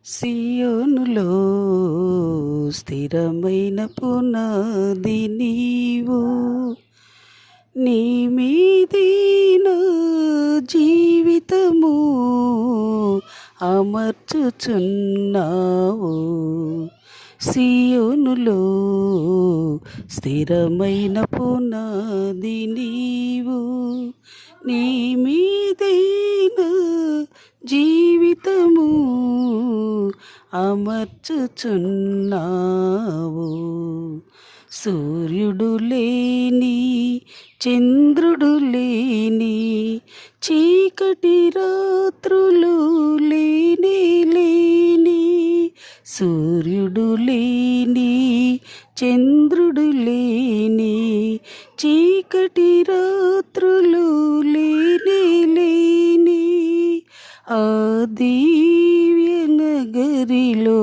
సియోనులో స్థిరమైన పునాది నీవు, నీ మీదిన జీవితము అమర్చుచున్నావు. సియోనులో స్థిరమైన పునాది నీవు, నీ మీదిన జీవితము అమర్చుచున్నావు. సూర్యుడు లేని, చంద్రుడు లేని, చీకటి రాత్రులు లేని లేని, సూర్యుడు లేని, చంద్రుడు లేని, చీకటి రాత్రులు లేని లేని, ఆ దివ్య నగరిలో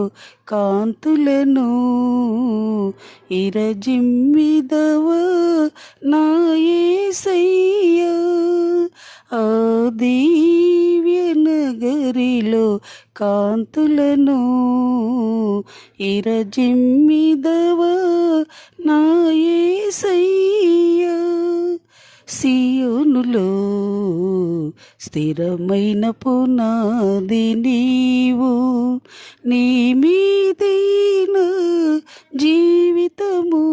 కాంతులను ఇరజిమ్మిదవా నా యేసయ్యా. ఆ దివ్య నగరిలో కాంతులను ఇరజిమ్మిదవా నా యేసయ్యా. సియోనులో స్థిరమైన పునాది నీవు, నీ మీదైన జీవితము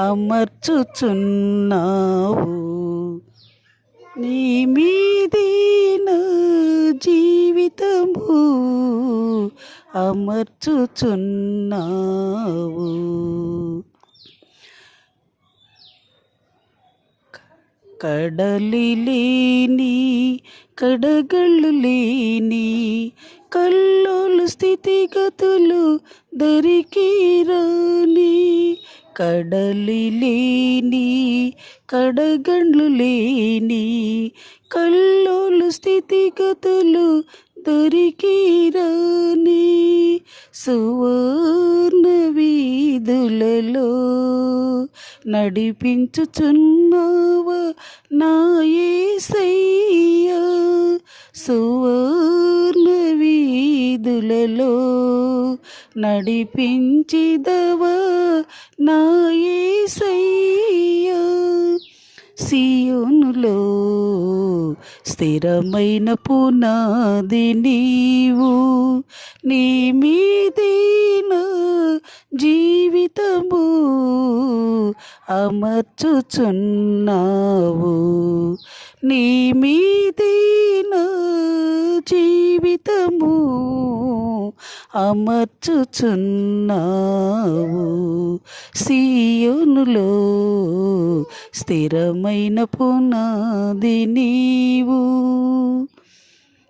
అమర్చుచున్నావు. నీ మీదైన జీవితము అమర్చుచున్నావు. కడలి లేని, కడగళ్ళు లేని, కల్లోలు స్థితిగతులు దరికి రాని, కడలి లేని, కడగండ్లు లేని, కల్లోలు స్థితిగతులు దరికి రాని, సువర్ణ వీధులలో నడిపించుచున్నావా నా యేసయ్యా. సువర్ణ వీధులలో నడిపించిదవా నా యేసయ్యా. సియోనులో స్థిరమైన పునాది నీవు, నీ మీదిన జీవితము అమర్చుచున్నావు. నీ మీదిన జీవితము అమర్చుచున్నావు. సియోనులో స్థిరమైన పునాది నీవు,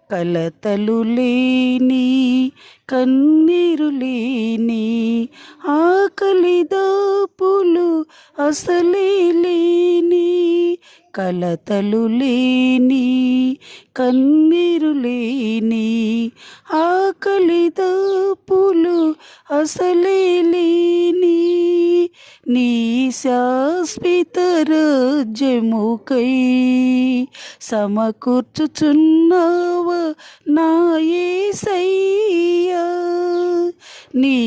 కలతలు లేని, కన్నీరు లేని, ఆకలి దాపులు అసలే లేని, కలతలు లేని, కన్నీరు లేని, ఆకలి దాపులు అసలే లేని, నీ శాశ్వత రాజ్యముకై సమకూర్చుచున్నావా నా యేసయ్యా. నీ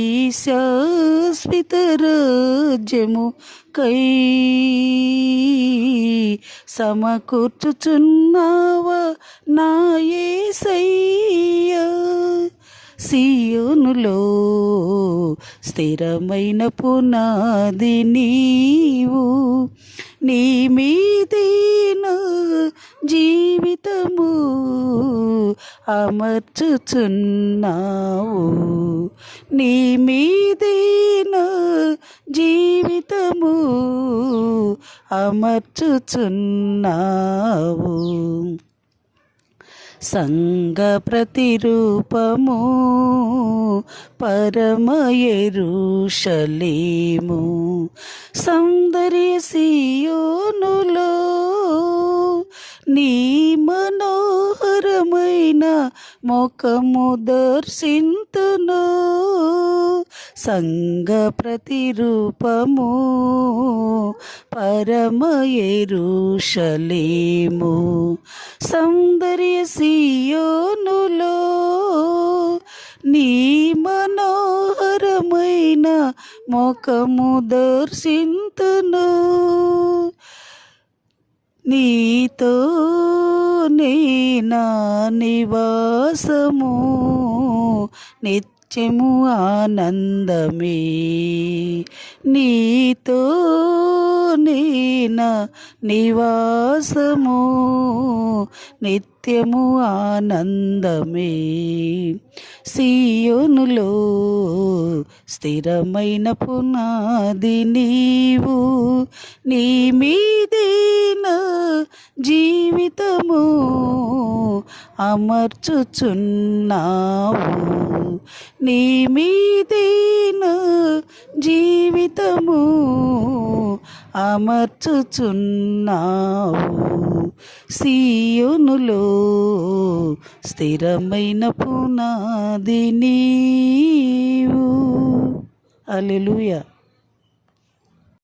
శాశ్వత రాజ్యముకై సమకూర్చుచున్నావా నా యేసయ్యా. సియోనులో స్థిరమైన పునాది నీవు, నీ మీదిన జీవితము అమర్చుచున్నావు. నీ మీదిన జీవితము అమర్చుచున్నావు. సంగ ప్రతిరూపము పరమ యెరూషలేము, సౌందర్య సియోనులో నీ మనోహరమైన ముఖము దర్శింతును. సంగ ప్రతిరూపము పరమ యెరూషలేము, సౌందర్య సియోనులో నీ మనోహరమైన ముఖము దర్శింతును నీతో నా నివాసము నిత్యము ఆనందమే నీతో నా నివాసము నిత్యము ఆనందమే సియోనులో స్థిరమైన పునాది నీవు నీ మీదేన జీవితము అమర్చుచున్నావు నీ మీదేన జీవితము అమర్చుచున్నావు సియోనులో స్థిరమైన పునాది నీవు హల్లెలూయా.